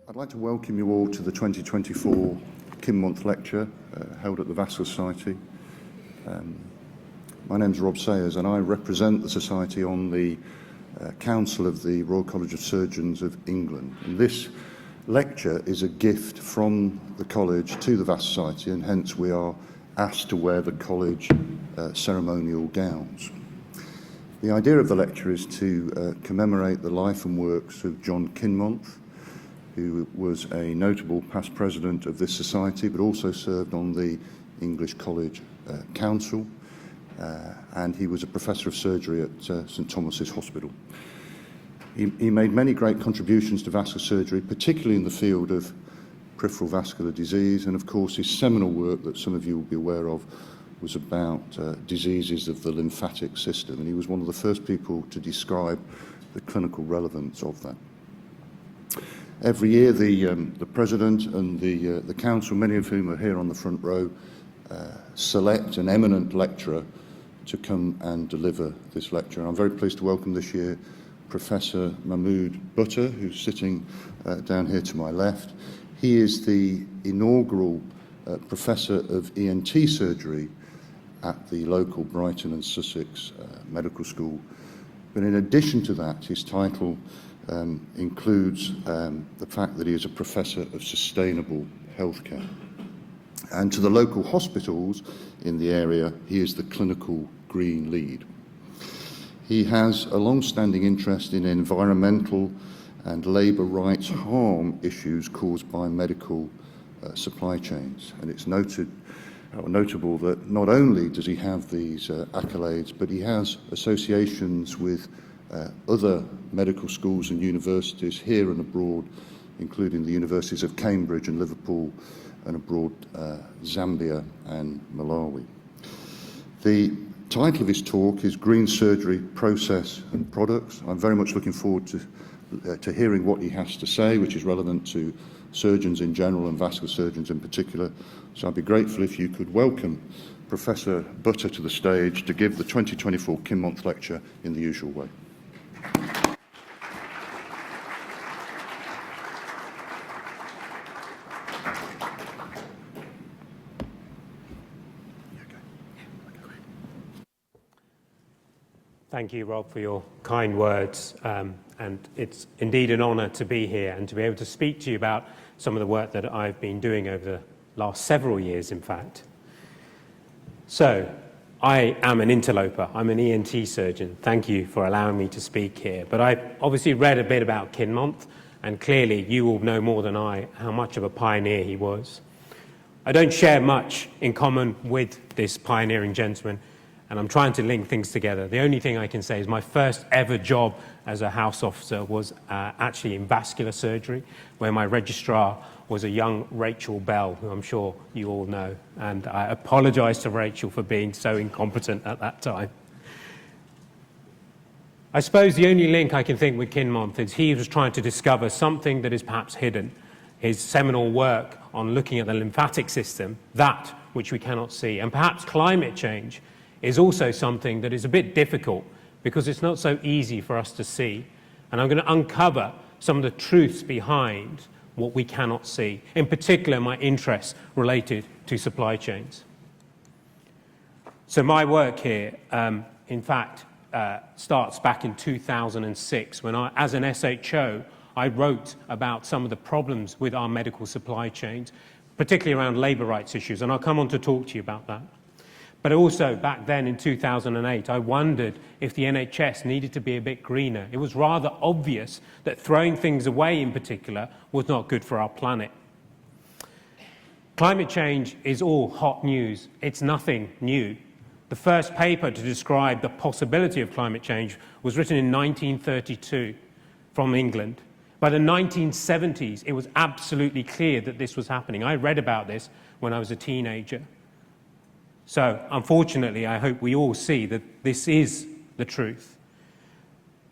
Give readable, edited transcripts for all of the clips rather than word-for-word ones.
I'd like to welcome you all to the 2024 Kinmonth Lecture held at the Vascular Society. My name's Rob Sayers and I represent the Society on the Council of the Royal College of Surgeons of England. And this lecture is a gift from the college to the Vascular Society, and hence we are asked to wear the college ceremonial gowns. The idea of the lecture is to commemorate the life and works of John Kinmonth, who was a notable past president of this society, but also served on the English College Council, and he was a professor of surgery at St Thomas's Hospital. He made many great contributions to vascular surgery, particularly in the field of peripheral vascular disease, and of course his seminal work that some of you will be aware of was about diseases of the lymphatic system, and he was one of the first people to describe the clinical relevance of that. Every year, the President and the Council, many of whom are here on the front row, select an eminent lecturer to come and deliver this lecture. And I'm very pleased to welcome this year Professor Mahmoud Bhutta, who's sitting down here to my left. He is the inaugural Professor of ENT Surgery at the local Brighton and Sussex Medical School. But in addition to that, his title includes the fact that he is a Professor of Sustainable Healthcare. And to the local hospitals in the area, he is the Clinical Green Lead. He has a long-standing interest in environmental and labour rights harm issues caused by medical supply chains. And it's notable that not only does he have these accolades, but he has associations with other medical schools and universities here and abroad, including the universities of Cambridge and Liverpool, and abroad Zambia and Malawi. The title of his talk is Green Surgery Process and Products. I'm very much looking forward to hearing what he has to say, which is relevant to surgeons in general and vascular surgeons in particular. So I'd be grateful if you could welcome Professor Bhutta to the stage to give the 2024 Kinmonth Lecture in the usual way. Thank you, Rob, for your kind words. And it's indeed an honour to be here and to be able to speak to you about some of the work that I've been doing over the last several years, in fact. So, I am an interloper. I'm an ENT surgeon. Thank you for allowing me to speak here. But I've obviously read a bit about Kinmonth, and clearly you all know more than I how much of a pioneer he was. I don't share much in common with this pioneering gentleman, and I'm trying to link things together. The only thing I can say is my first ever job as a house officer was actually in vascular surgery, where my registrar was a young Rachel Bell, who I'm sure you all know. And I apologise to Rachel for being so incompetent at that time. I suppose the only link I can think with Kinmonth is he was trying to discover something that is perhaps hidden. His seminal work on looking at the lymphatic system, that which we cannot see, and perhaps climate change, is also something that is a bit difficult because it's not so easy for us to see. And I'm going to uncover some of the truths behind what we cannot see, in particular my interests related to supply chains. So my work here, in fact, starts back in 2006 when as an SHO, I wrote about some of the problems with our medical supply chains, particularly around labour rights issues, and I'll come on to talk to you about that. But also, back then in 2008, I wondered if the NHS needed to be a bit greener. It was rather obvious that throwing things away in particular was not good for our planet. Climate change is all hot news. It's nothing new. The first paper to describe the possibility of climate change was written in 1932 from England. By the 1970s, it was absolutely clear that this was happening. I read about this when I was a teenager. So, unfortunately, I hope we all see that this is the truth.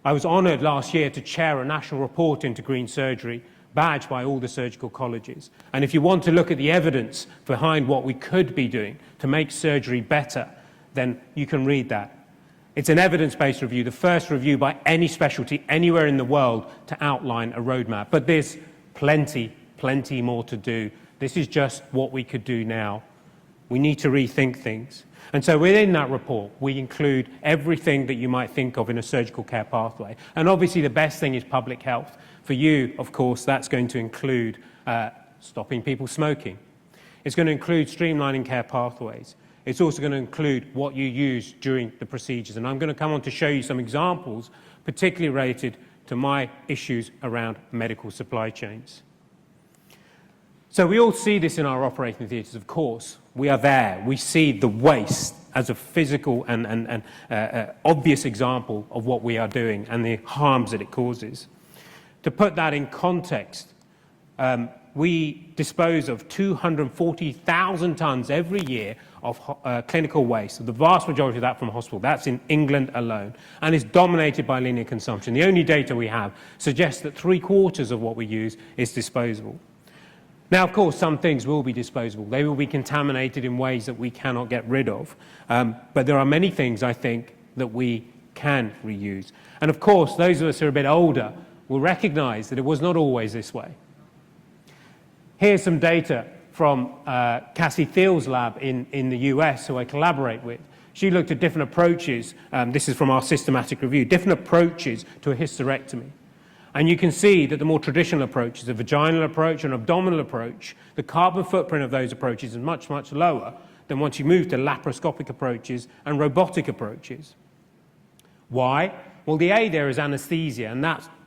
I was honoured last year to chair a national report into green surgery, badged by all the surgical colleges. And if you want to look at the evidence behind what we could be doing to make surgery better, then you can read that. It's an evidence-based review, the first review by any specialty anywhere in the world to outline a roadmap. But there's plenty more to do. This is just what we could do now. We need to rethink things. And so within that report, we include everything that you might think of in a surgical care pathway. And obviously the best thing is public health. For you, of course, that's going to include stopping people smoking. It's going to include streamlining care pathways. It's also going to include what you use during the procedures. And I'm going to come on to show you some examples, particularly related to my issues around medical supply chains. So we all see this in our operating theatres, of course. We are there. We see the waste as a physical and obvious example of what we are doing and the harms that it causes. To put that in context, we dispose of 240,000 tonnes every year of clinical waste, the vast majority of that from hospital. That's in England alone, and is dominated by linear consumption. The only data we have suggests that 3/4 of what we use is disposable. Now, of course, some things will be disposable. They will be contaminated in ways that we cannot get rid of. But there are many things, I think, that we can reuse. And of course, those of us who are a bit older will recognise that it was not always this way. Here's some data from Cassie Thiel's lab in the US, who I collaborate with. She looked at different approaches, this is from our systematic review, different approaches to a hysterectomy. And you can see that the more traditional approaches, a vaginal approach and abdominal approach, the carbon footprint of those approaches is much, much lower than once you move to laparoscopic approaches and robotic approaches. Why? Well, the A there is anesthesia, and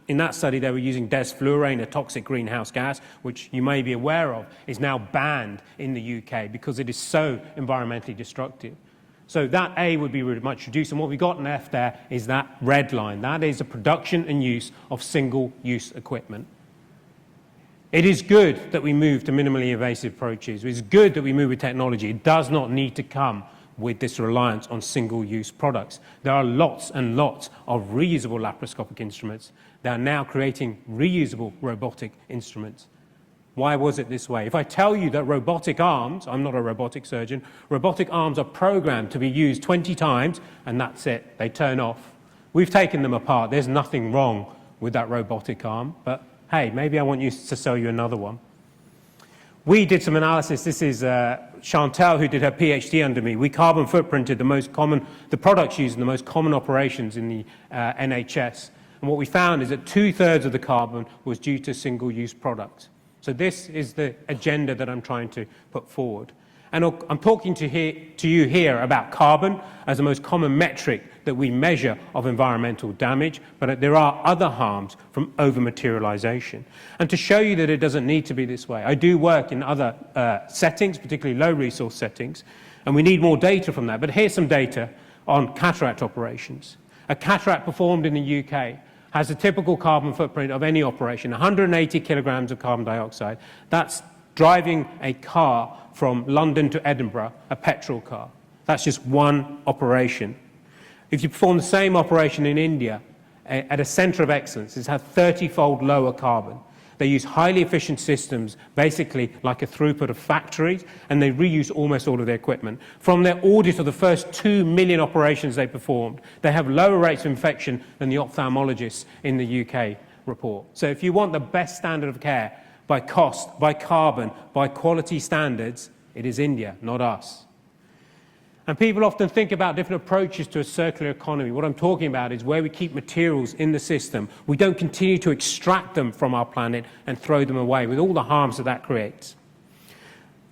in that study they were using desflurane, a toxic greenhouse gas, which you may be aware of, is now banned in the UK because it is so environmentally destructive. So that A would be much reduced, and what we got in F there is that red line. That is the production and use of single-use equipment. It is good that we move to minimally invasive approaches. It's good that we move with technology. It does not need to come with this reliance on single-use products. There are lots and lots of reusable laparoscopic instruments that are now creating reusable robotic instruments. Why was it this way? If I tell you that robotic arms, I'm not a robotic surgeon, robotic arms are programmed to be used 20 times and that's it, they turn off. We've taken them apart. There's nothing wrong with that robotic arm, but hey, maybe I want you to sell you another one. We did some analysis. This is Chantal, who did her PhD under me. We carbon footprinted the products used in the most common operations in the NHS. And what we found is that 2/3 of the carbon was due to single-use products. So this is the agenda that I'm trying to put forward. And I'm talking to you here about carbon as the most common metric that we measure of environmental damage, but there are other harms from over-materialization. And to show you that it doesn't need to be this way, I do work in other settings, particularly low-resource settings, and we need more data from that. But here's some data on cataract operations. A cataract performed in the UK has a typical carbon footprint of any operation, 180 kilograms of carbon dioxide. That's driving a car from London to Edinburgh, a petrol car. That's just one operation. If you perform the same operation in India, at a centre of excellence, it's had 30-fold lower carbon. They use highly efficient systems, basically like a throughput of factories, and they reuse almost all of their equipment. From their audit of the first 2 million operations they performed, they have lower rates of infection than the ophthalmologists in the UK report. So if you want the best standard of care by cost, by carbon, by quality standards, it is India, not us. And people often think about different approaches to a circular economy. What I'm talking about is where we keep materials in the system. We don't continue to extract them from our planet and throw them away with all the harms that that creates.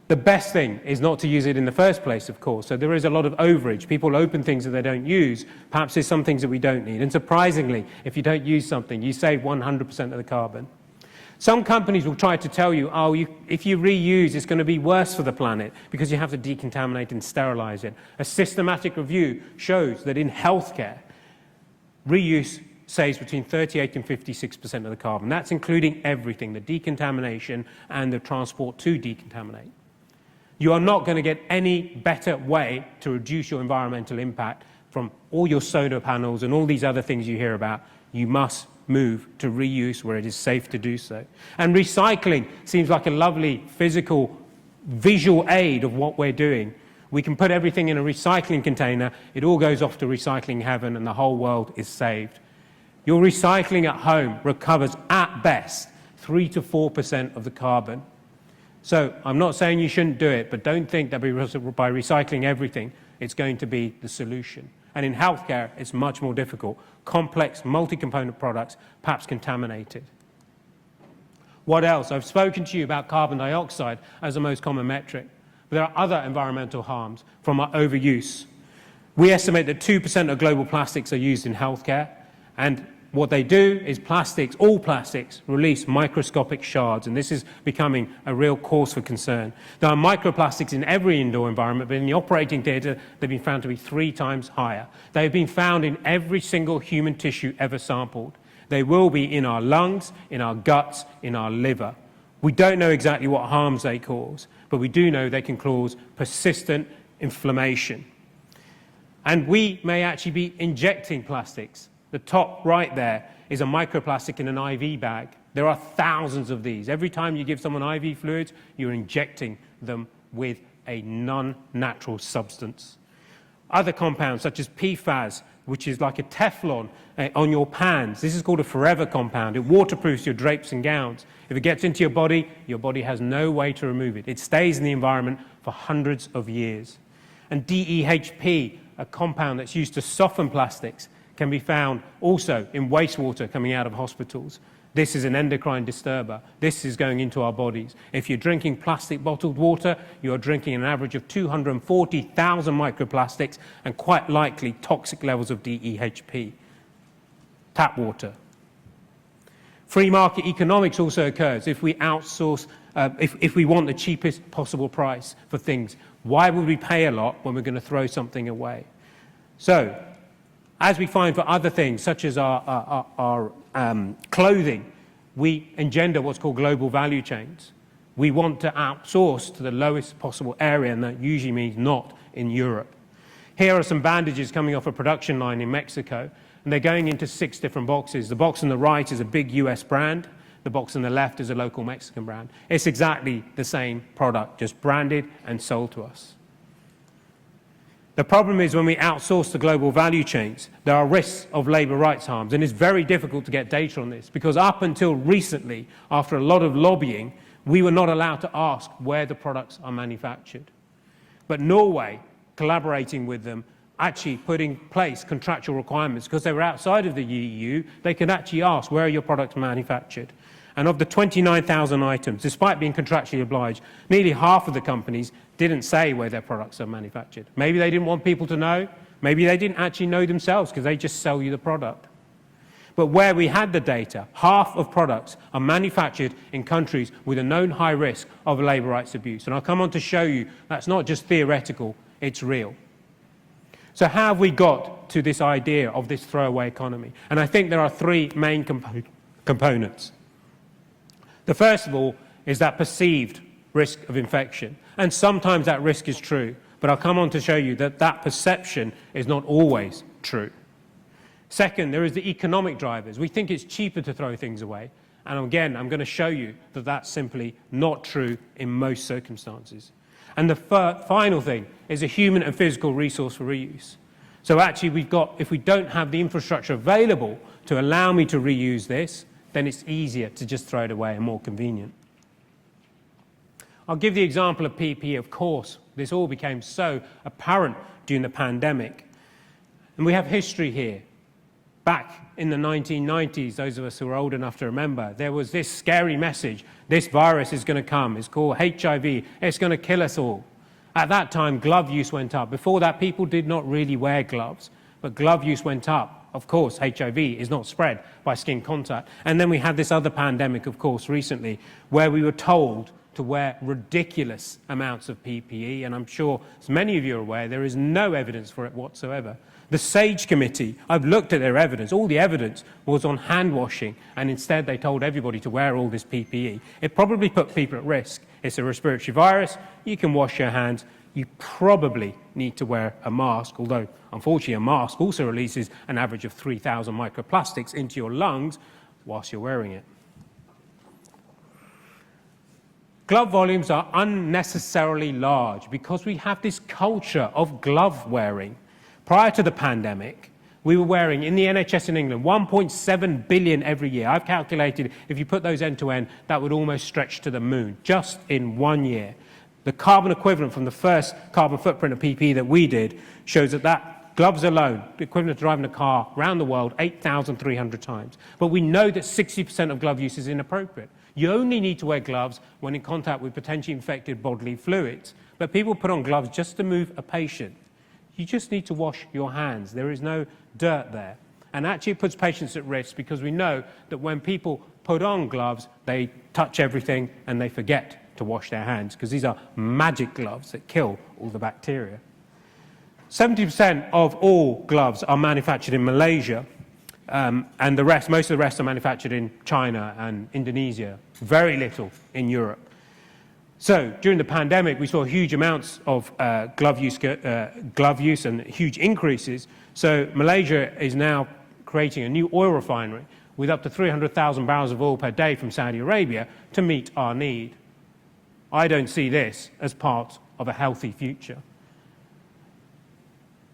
The best thing is not to use it in the first place, of course. So there is a lot of overage. People open things that they don't use. Perhaps there's some things that we don't need. And surprisingly, if you don't use something, you save 100% of the carbon. Some companies will try to tell you, if you reuse, it's going to be worse for the planet because you have to decontaminate and sterilize it. A systematic review shows that in healthcare, reuse saves between 38 and 56% of the carbon. That's including everything, the decontamination and the transport to decontaminate. You are not going to get any better way to reduce your environmental impact from all your solar panels and all these other things you hear about. You must move to reuse where it is safe to do so. And recycling seems like a lovely physical, visual aid of what we're doing. We can put everything in a recycling container, it all goes off to recycling heaven and the whole world is saved. Your recycling at home recovers at best 3 to 4% of the carbon. So I'm not saying you shouldn't do it, but don't think that by recycling everything, it's going to be the solution. And in healthcare, it's much more difficult. Complex, multi-component products, perhaps contaminated. What else? I've spoken to you about carbon dioxide as the most common metric. But there are other environmental harms from our overuse. We estimate that 2% of global plastics are used in healthcare, and what they do is plastics, all plastics, release microscopic shards, and this is becoming a real cause for concern. There are microplastics in every indoor environment, but in the operating theatre, they've been found to be 3 times higher. They have been found in every single human tissue ever sampled. They will be in our lungs, in our guts, in our liver. We don't know exactly what harms they cause, but we do know they can cause persistent inflammation. And we may actually be injecting plastics. The top right there is a microplastic in an IV bag. There are thousands of these. Every time you give someone IV fluids, you're injecting them with a non-natural substance. Other compounds, such as PFAS, which is like a Teflon on your pans. This is called a forever compound. It waterproofs your drapes and gowns. If it gets into your body has no way to remove it. It stays in the environment for hundreds of years. And DEHP, a compound that's used to soften plastics, can be found also in wastewater coming out of hospitals. This is an endocrine disturber. This is going into our bodies. If you're drinking plastic bottled water, you're drinking an average of 240,000 microplastics and quite likely toxic levels of DEHP. Tap water. Free market economics also occurs if we outsource, if we want the cheapest possible price for things. Why would we pay a lot when we're going to throw something away? So, as we find for other things, such as our clothing, we engender what's called global value chains. We want to outsource to the lowest possible area, and that usually means not in Europe. Here are some bandages coming off a production line in Mexico, and they're going into 6 different boxes. The box on the right is a big US brand. The box on the left is a local Mexican brand. It's exactly the same product, just branded and sold to us. The problem is when we outsource the global value chains, there are risks of labour rights harms, and it's very difficult to get data on this because up until recently, after a lot of lobbying, we were not allowed to ask where the products are manufactured. But Norway, collaborating with them, actually put in place contractual requirements because they were outside of the EU, they could actually ask where are your products manufactured. And of the 29,000 items, despite being contractually obliged, nearly half of the companies didn't say where their products are manufactured. Maybe they didn't want people to know. Maybe they didn't actually know themselves because they just sell you the product. But where we had the data, half of products are manufactured in countries with a known high risk of labour rights abuse. And I'll come on to show you that's not just theoretical, it's real. So how have we got to this idea of this throwaway economy? And I think there are 3 main components. The first of all is that perceived risk of infection. And sometimes that risk is true, but I'll come on to show you that that perception is not always true. Second, there is the economic drivers. We think it's cheaper to throw things away. And again, I'm going to show you that that's simply not true in most circumstances. And the final thing is a human and physical resource for reuse. So actually if we don't have the infrastructure available to allow me to reuse this, then it's easier to just throw it away and more convenient. I'll give the example of PPE. Of course, this all became so apparent during the pandemic. And we have history here. Back in the 1990s, those of us who are old enough to remember, there was this scary message, this virus is going to come, it's called HIV, it's going to kill us all. At that time, glove use went up. Before that, people did not really wear gloves, but glove use went up. Of course, HIV is not spread by skin contact. And then we had this other pandemic, of course, recently, where we were told to wear ridiculous amounts of PPE, and I'm sure, as many of you are aware, there is no evidence for it whatsoever. The SAGE committee, I've looked at their evidence. All the evidence was on hand washing, and instead they told everybody to wear all this PPE. It probably put people at risk. It's a respiratory virus. You can wash your hands. You probably need to wear a mask, although, unfortunately, a mask also releases an average of 3,000 microplastics into your lungs whilst you're wearing it. Glove volumes are unnecessarily large because we have this culture of glove wearing. Prior to the pandemic, we were wearing, in the NHS in England, 1.7 billion every year. I've calculated, if you put those end to end, that would almost stretch to the moon, just in 1 year. The carbon equivalent from the first carbon footprint of PPE that we did shows that gloves alone, equivalent to driving a car around the world 8,300 times. But we know that 60% of glove use is inappropriate. You only need to wear gloves when in contact with potentially infected bodily fluids. But people put on gloves just to move a patient. You just need to wash your hands. There is no dirt there. And actually it puts patients at risk because we know that when people put on gloves, they touch everything and they forget to wash their hands because these are magic gloves that kill all the bacteria. 70% of all gloves are manufactured in Malaysia, and the rest, most of the rest are manufactured in China and Indonesia, very little in Europe. So during the pandemic, we saw huge amounts of glove use and huge increases. So Malaysia is now creating a new oil refinery with up to 300,000 barrels of oil per day from Saudi Arabia to meet our need. I don't see this as part of a healthy future.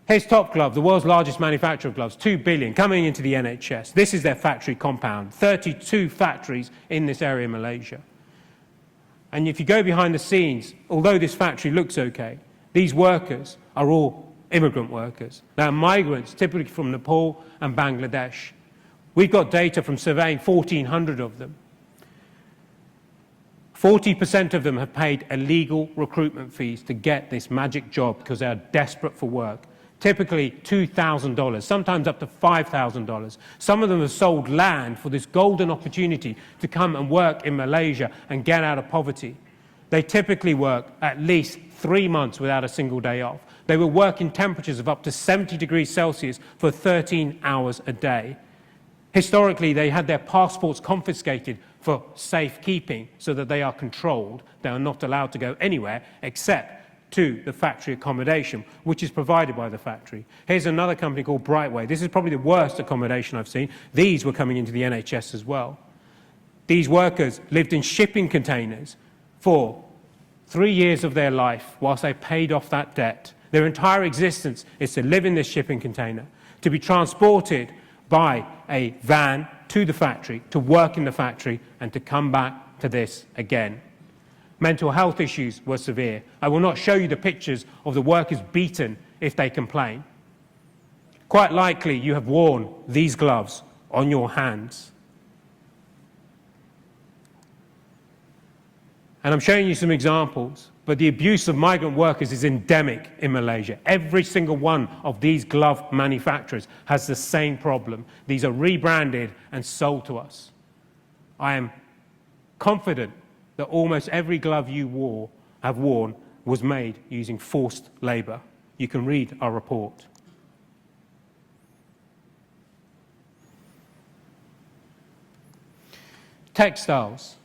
Here's Top Glove, the world's largest manufacturer of gloves, 2 billion, coming into the NHS. This is their factory compound, 32 factories in this area in Malaysia. And if you go behind the scenes, although this factory looks okay, these workers are all immigrant workers. They are migrants, typically from Nepal and Bangladesh. We've got data from surveying 1,400 of them. 40% of them have paid illegal recruitment fees to get this magic job because they are desperate for work. Typically $2,000, sometimes up to $5,000. Some of them have sold land for this golden opportunity to come and work in Malaysia and get out of poverty. They typically work at least 3 months without a single day off. They will work in temperatures of up to 70 degrees Celsius for 13 hours a day. Historically, they had their passports confiscated for safekeeping so that they are controlled. They are not allowed to go anywhere except to the factory accommodation, which is provided by the factory. Here's another company called Brightway. This is probably the worst accommodation I've seen. These were coming into the NHS as well. These workers lived in shipping containers for 3 years of their life whilst they paid off that debt. Their entire existence is to live in this shipping container, to be transported by a van to the factory, to work in the factory, and to come back to this again. Mental health issues were severe. I will not show you the pictures of the workers beaten if they complain. Quite likely you have worn these gloves on your hands. And I'm showing you some examples, but the abuse of migrant workers is endemic in Malaysia. Every single one of these glove manufacturers has the same problem. These are rebranded and sold to us. I am confident that almost every glove you have worn was made using forced labour. You can read our report. Textiles.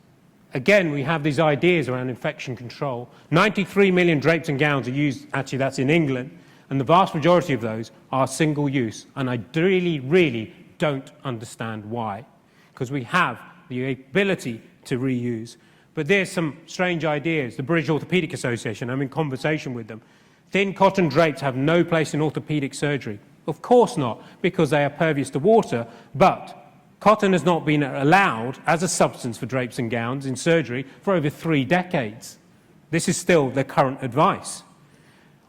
Again, we have these ideas around infection control. 93 million drapes and gowns are used, actually that's in England, and the vast majority of those are single use. And I really, really don't understand why. Because we have the ability to reuse. But there's some strange ideas. The British Orthopaedic Association, I'm in conversation with them. Thin cotton drapes have no place in orthopaedic surgery. Of course not, because they are pervious to water, but cotton has not been allowed as a substance for drapes and gowns in surgery for over 3 decades. This is still the current advice.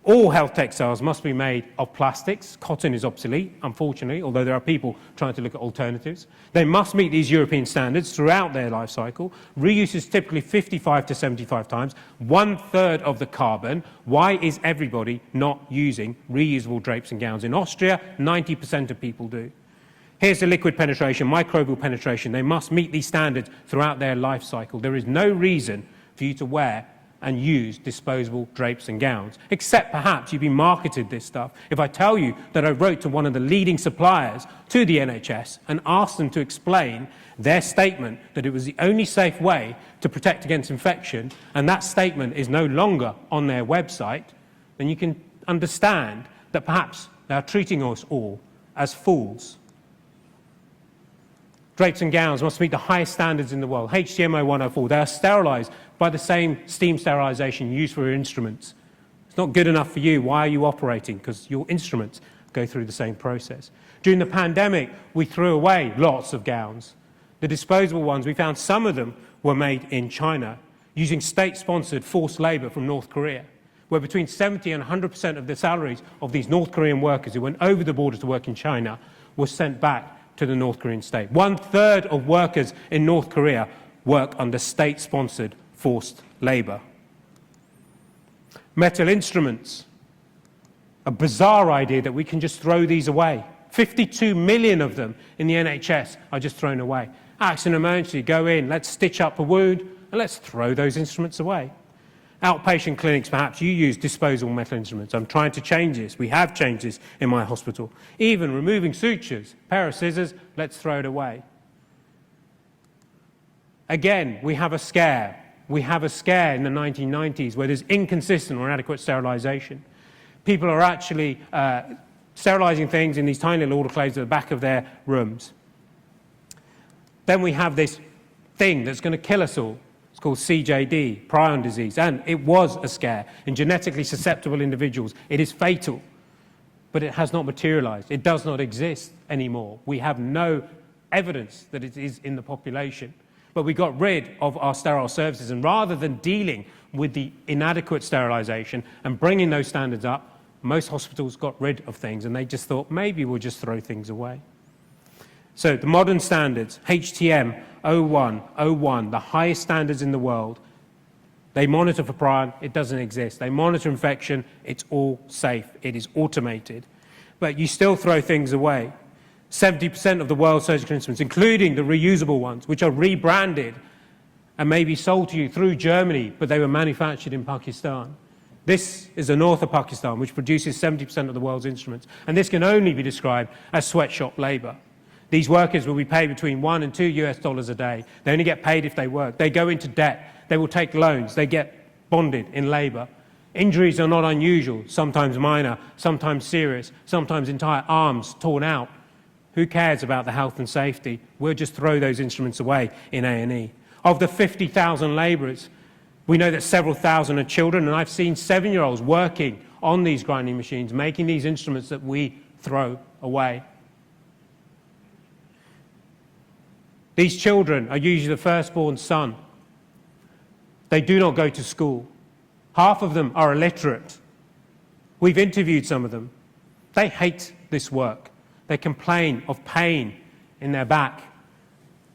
All health textiles must be made of plastics. Cotton is obsolete, unfortunately, although there are people trying to look at alternatives. They must meet these European standards throughout their life cycle. Reuse is typically 55 to 75 times, 1/3 of the carbon. Why is everybody not using reusable drapes and gowns? In Austria, 90% of people do. Here's the liquid penetration, microbial penetration. They must meet these standards throughout their life cycle. There is no reason for you to wear and use disposable drapes and gowns, except perhaps you've been marketed this stuff. If I tell you that I wrote to one of the leading suppliers to the NHS and asked them to explain their statement that it was the only safe way to protect against infection, and that statement is no longer on their website, then you can understand that perhaps they are treating us all as fools. Drapes and gowns must meet the highest standards in the world. HTMO 104, they are sterilised by the same steam sterilisation used for your instruments. It's not good enough for you. Why are you operating? Because your instruments go through the same process. During the pandemic, we threw away lots of gowns. The disposable ones, we found some of them were made in China using state-sponsored forced labour from North Korea, where between 70 and 100% of the salaries of these North Korean workers who went over the border to work in China were sent back to the North Korean state. 1/3 of workers in North Korea work under state-sponsored forced labour. Metal instruments, a bizarre idea that we can just throw these away. 52 million of them in the NHS are just thrown away. Accident emergency, go in, let's stitch up a wound, and let's throw those instruments away. Outpatient clinics, perhaps you use disposable metal instruments. I'm trying to change this. We have changed this in my hospital. Even removing sutures, pair of scissors, let's throw it away. Again, we have a scare. We have a scare in the 1990s where there's inconsistent or inadequate sterilisation. People are actually sterilising things in these tiny little autoclaves at the back of their rooms. Then we have this thing that's going to kill us all. It's called CJD, prion disease, and it was a scare. In genetically susceptible individuals, it is fatal, but it has not materialised. It does not exist anymore. We have no evidence that it is in the population. But we got rid of our sterile services, and rather than dealing with the inadequate sterilisation and bringing those standards up, most hospitals got rid of things, and they just thought, maybe we'll just throw things away. So the modern standards, HTM 01, the highest standards in the world, they monitor for prion, it doesn't exist. They monitor infection, it's all safe, it is automated. But you still throw things away. 70% of the world's surgical instruments, including the reusable ones, which are rebranded and may be sold to you through Germany, but they were manufactured in Pakistan. This is the north of Pakistan, which produces 70% of the world's instruments, and this can only be described as sweatshop labour. These workers will be paid between $1 and $2 a day. They only get paid if they work. They go into debt. They will take loans. They get bonded in labour. Injuries are not unusual, sometimes minor, sometimes serious, sometimes entire arms torn out. Who cares about the health and safety? We'll just throw those instruments away in A&E. Of the 50,000 labourers, we know that several thousand are children, and I've seen 7-year-olds working on these grinding machines, making these instruments that we throw away. These children are usually the firstborn son. They do not go to school. Half of them are illiterate. We've interviewed some of them. They hate this work. They complain of pain in their back.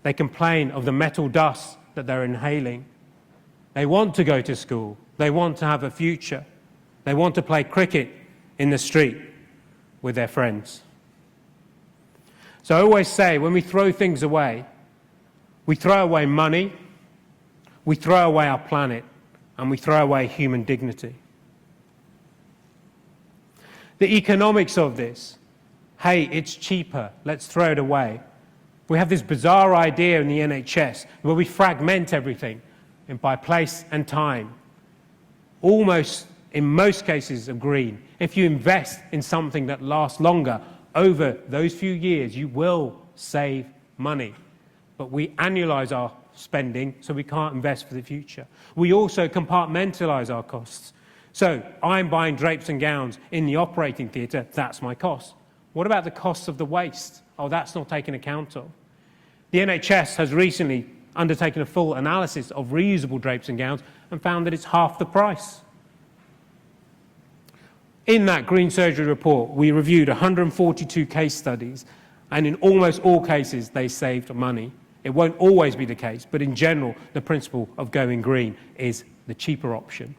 They complain of the metal dust that they're inhaling. They want to go to school. They want to have a future. They want to play cricket in the street with their friends. So I always say, when we throw things away, we throw away money, we throw away our planet, and we throw away human dignity. The economics of this, hey, it's cheaper, let's throw it away. We have this bizarre idea in the NHS where we fragment everything by place and time. Almost, in most cases, of green. If you invest in something that lasts longer, over those few years, you will save money. But we annualise our spending, so we can't invest for the future. We also compartmentalise our costs. So I'm buying drapes and gowns in the operating theatre, that's my cost. What about the costs of the waste? Oh, that's not taken account of. The NHS has recently undertaken a full analysis of reusable drapes and gowns and found that it's half the price. In that green surgery report, we reviewed 142 case studies, and in almost all cases, they saved money. It won't always be the case, but in general, the principle of going green is the cheaper option.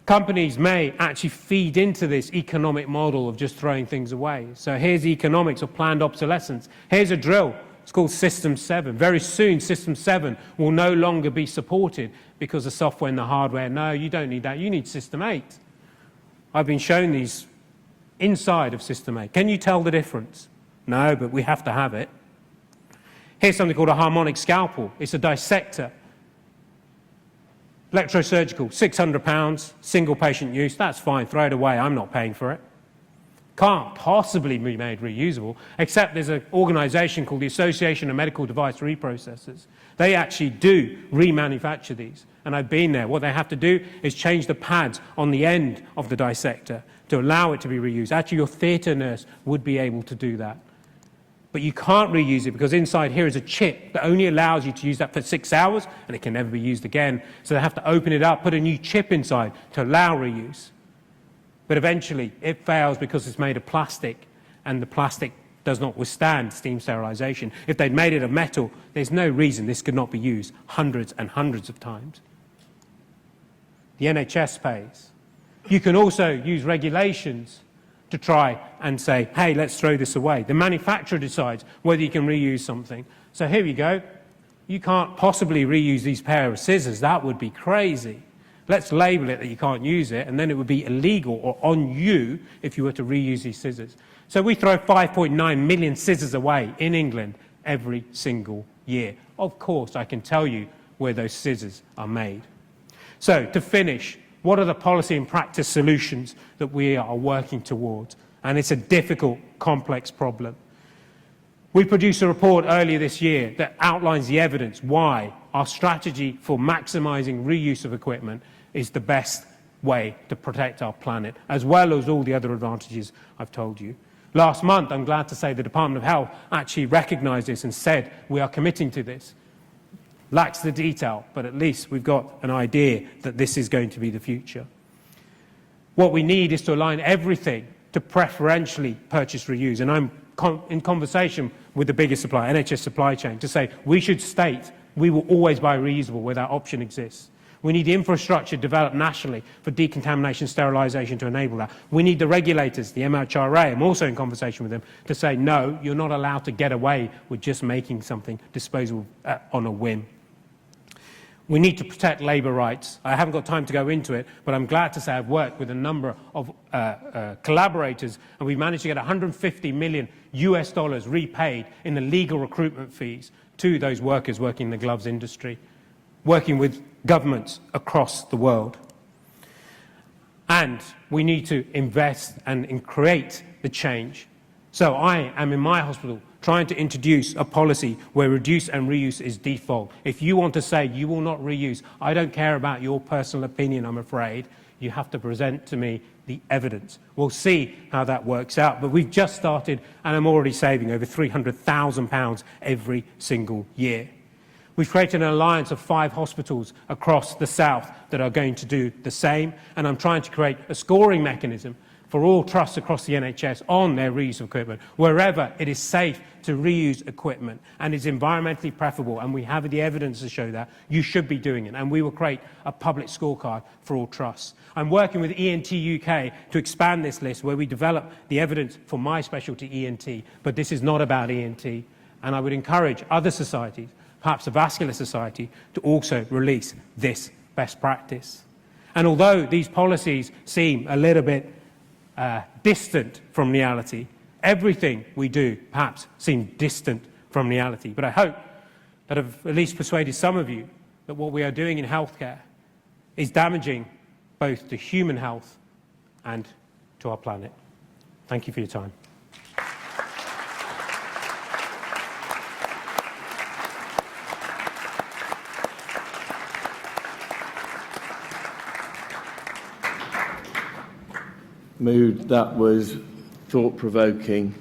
Companies may actually feed into this economic model of just throwing things away. So here's the economics of planned obsolescence. Here's a drill. It's called System 7. Very soon, System 7 will no longer be supported because the software and the hardware, no, you don't need that. You need System 8. I've been shown these inside of System 8. Can you tell the difference? No, but we have to have it. Here's something called a harmonic scalpel. It's a dissector. Electrosurgical, £600, single patient use. That's fine, throw it away. I'm not paying for it. Can't possibly be made reusable, except there's an organisation called the Association of Medical Device Reprocessors. They actually do remanufacture these, and I've been there. What they have to do is change the pads on the end of the dissector to allow it to be reused. Actually, your theatre nurse would be able to do that. But you can't reuse it because inside here is a chip that only allows you to use that for 6 hours, and it can never be used again. So they have to open it up, put a new chip inside to allow reuse. But eventually it fails because it's made of plastic, and the plastic does not withstand steam sterilization. If they'd made it of metal, there's no reason this could not be used hundreds and hundreds of times. The NHS pays. You can also use regulations to try and say, hey, let's throw this away. The manufacturer decides whether you can reuse something. So here we go. You can't possibly reuse these pair of scissors. That would be crazy. Let's label it that you can't use it, and then it would be illegal or on you if you were to reuse these scissors. So we throw 5.9 million scissors away in England every single year. Of course, I can tell you where those scissors are made. So to finish, what are the policy and practice solutions that we are working towards? And it's a difficult, complex problem. We produced a report earlier this year that outlines the evidence why our strategy for maximising reuse of equipment is the best way to protect our planet, as well as all the other advantages I've told you. Last month, I'm glad to say the Department of Health actually recognised this and said we are committing to this. Lacks the detail, but at least we've got an idea that this is going to be the future. What we need is to align everything to preferentially purchase reuse. And I'm in conversation with the biggest supplier, NHS supply chain, to say we should state we will always buy reusable where that option exists. We need infrastructure developed nationally for decontamination, sterilisation to enable that. We need the regulators, the MHRA, I'm also in conversation with them, to say no, you're not allowed to get away with just making something disposable on a whim. We need to protect labour rights. I haven't got time to go into it, but I'm glad to say I've worked with a number of collaborators, and we've managed to get $150 million repaid in the legal recruitment fees to those workers working in the gloves industry, working with governments across the world. And we need to invest and create the change. So I am in my hospital trying to introduce a policy where reduce and reuse is default. If you want to say you will not reuse, I don't care about your personal opinion, I'm afraid. You have to present to me the evidence. We'll see how that works out, but we've just started and I'm already saving over £300,000 every single year. We've created an alliance of 5 hospitals across the south that are going to do the same, and I'm trying to create a scoring mechanism for all trusts across the NHS on their reuse of equipment. Wherever it is safe to reuse equipment and is environmentally preferable, and we have the evidence to show that, you should be doing it. And we will create a public scorecard for all trusts. I'm working with ENT UK to expand this list where we develop the evidence for my specialty, ENT, but this is not about ENT. And I would encourage other societies, perhaps the Vascular Society, to also release this best practice. And although these policies seem a little bit distant from reality, everything we do perhaps seems distant from reality. But I hope that I've at least persuaded some of you that what we are doing in healthcare is damaging both to human health and to our planet. Thank you for your time. Mahmoud, that was thought-provoking.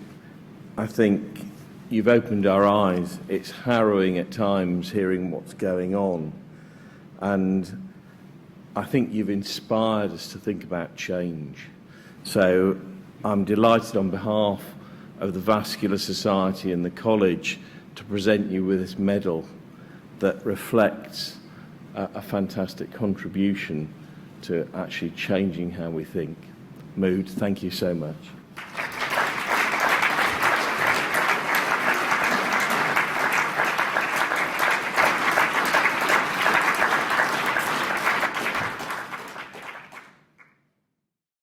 I think you've opened our eyes. It's harrowing at times hearing what's going on. And I think you've inspired us to think about change. So I'm delighted on behalf of the Vascular Society and the College to present you with this medal that reflects a fantastic contribution to actually changing how we think. Mahmoud, thank you so much.